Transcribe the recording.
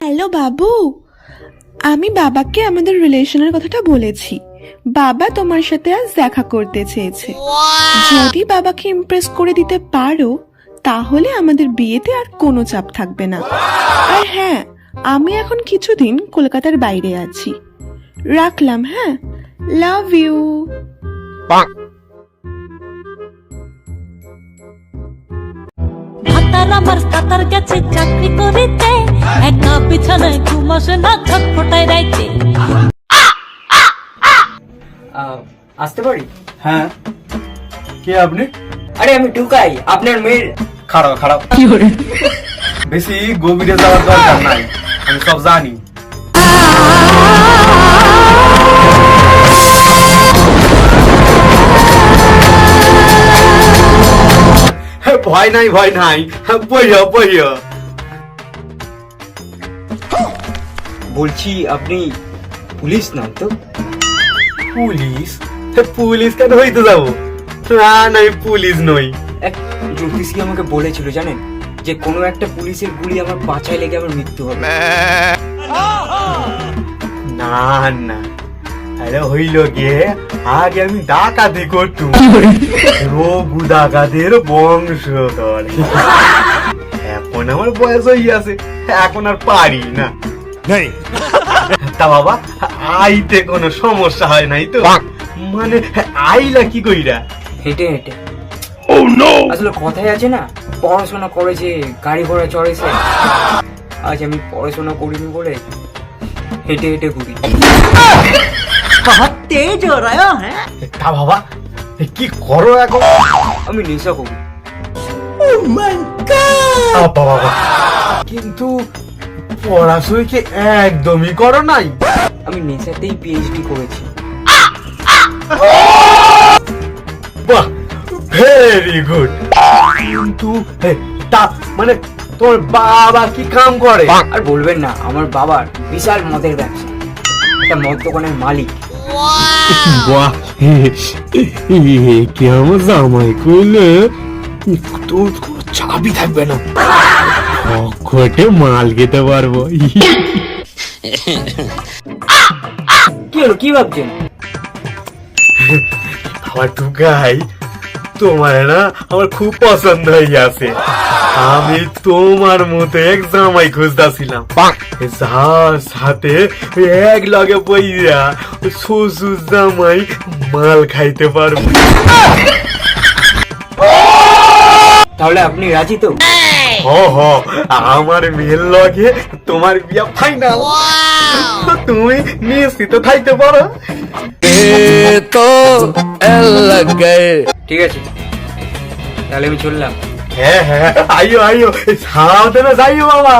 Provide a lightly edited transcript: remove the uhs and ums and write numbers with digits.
Hello বাবু, আমি বাবাকে আমাদের রিলেশনের কথাটা বলেছি। বাবা তোমার সাথে আজ দেখা করতে চেয়েছে। যদি বাবাকে ইমপ্রেস করে দিতে পারো তাহলে আমাদের বিয়েতে আর কোনো চাপ থাকবে না। আর হ্যাঁ, আমি এখন কিছুদিন কলকাতার বাইরে আছি। রাখলাম, হ্যাঁ, লাভ ইউ। আমার কাতার গেছে চাকরি করিতে, একা বিছানায় ঘুম আসে না, ছটফটায় রাইতে। আসতে পারি? হ্যাঁ, কে আপনি? আরে আমি টুকাই, আপনার মেয়ের। খারাপ খারাপ, বেশি গভীরে যাওয়ার দরকার নাই, আমি সব জানি। ভয় নাই ভয় নাই, বইয়া বইয়া। বলছি আপনি পুলিশ নন তো? পুলিশ? পুলিশ কেন হইতে যাবো? না না, আমি পুলিশ নই। এক জ্যোতিষী আমাকে বলেছিল জানেন, যে কোনো একটা পুলিশের গুলি আমার পাছায় লেগে আমার মৃত্যু হবে। না না, আরে হইল গিয়ে আগে আমি ডাকাতি করতুম, রঘু ডাকাতের বংশধর। এখন আমার বয়স হইয়াছে, এখন আর পারি না। তা বাবা, আইতে কোনো সমস্যা হয় নাই তো? মানে আইলা কি কইরা? হেঁটে হেঁটে। আসলে কথাই আছে না, পড়াশোনা করেছে গাড়ি ঘোড়া চড়েছে। আজ আমি পড়াশোনা করিনি বলে হেঁটে হেঁটে ঘুরি। তেজ हो रहा है। তা বাবা কি করো এখন? আমি নেশা করি। বাবা, কিন্তু পড়াশোনা কি একদমই করো নাই? আমি নেশাতেই পিএইচডি করেছি। বাহ, ভেরি গুড। কিন্তু তা মানে তোমার বাবা কি কাম করে? আর বলবেন না, আমার বাবার বিশাল মদের ব্যবসা, একটা মদ দোকানের মালিক। বাহ, কি আমার জামাই করলে তোর কোনো চাবি থাকবে না, ঘটে মাল খেতে পারবো। কি হলো, কি ভাবছেন? আমার টুকাই, তোমার না আমার খুব পছন্দ হয়ে আছে। আমি তোমার মতো এক জামাই খুঁজতেছিলাম, যার সাথে এক লগে বইয়া শ্বশুর জামাই মাল খাইতে পারবো। তাহলে আপনি রাজি তো? হ, আমার মেয়ের লগে তোমার বিয়া ফাইনাল। তুমি নিশ্চিত থাকতে পারো। ঠিক আছে, তাহলে আমি চললাম। হ্যাঁ হ্যাঁ, আইও আইও, সাবধানে যাইও বাবা।